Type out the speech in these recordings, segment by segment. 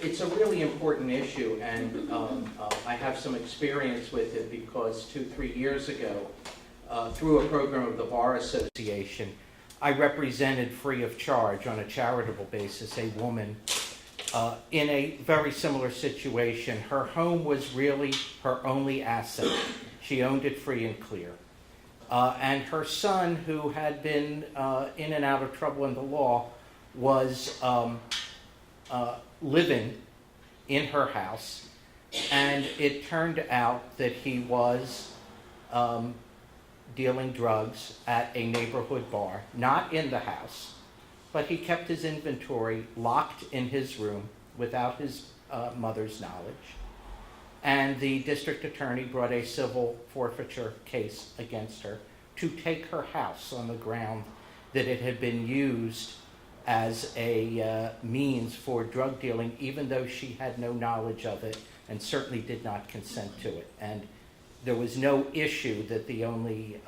It's a really important issue, and I have some experience with it because 2-3 years ago, through a program of the Bar Association, I represented free of charge on a charitable basis a woman in a very similar situation. Her home was really her only asset. She owned it free and clear. And her son, who had been in and out of trouble in the law, was living in her house, and it turned out that he was dealing drugs at a neighborhood bar, not in the house, but he kept his inventory locked in his room without his mother's knowledge. And the district attorney brought a civil forfeiture case against her to take her house on the ground that it had been used as a means for drug dealing, even though she had no knowledge of it and certainly did not consent to it. And there was no issue that the only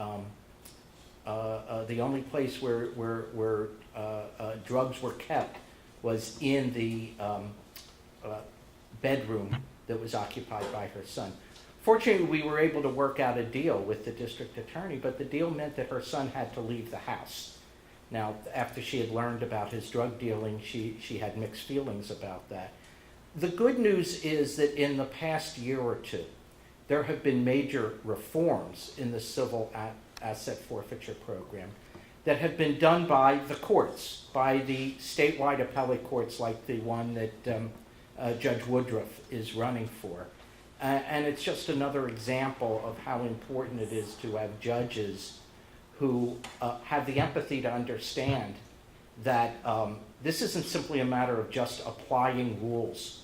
place where drugs were kept was in the bedroom that was occupied by her son. Fortunately, we were able to work out a deal with the district attorney, but the deal meant that her son had to leave the house. Now, after she had learned about his drug dealing, she had mixed feelings about that. The good news is that in the past year or two, there have been major reforms in the civil asset forfeiture program that have been done by the courts, by the statewide appellate courts like the one that Judge Woodruff is running for. And it's just another example of how important it is to have judges who have the empathy to understand that this isn't simply a matter of just applying rules.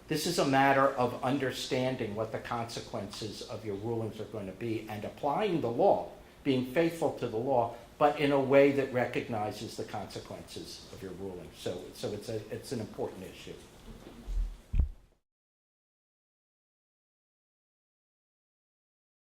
This is a matter of understanding what the consequences of your rulings are going to be and applying the law, being faithful to the law, but in a way that recognizes the consequences of your ruling. So it's an important issue.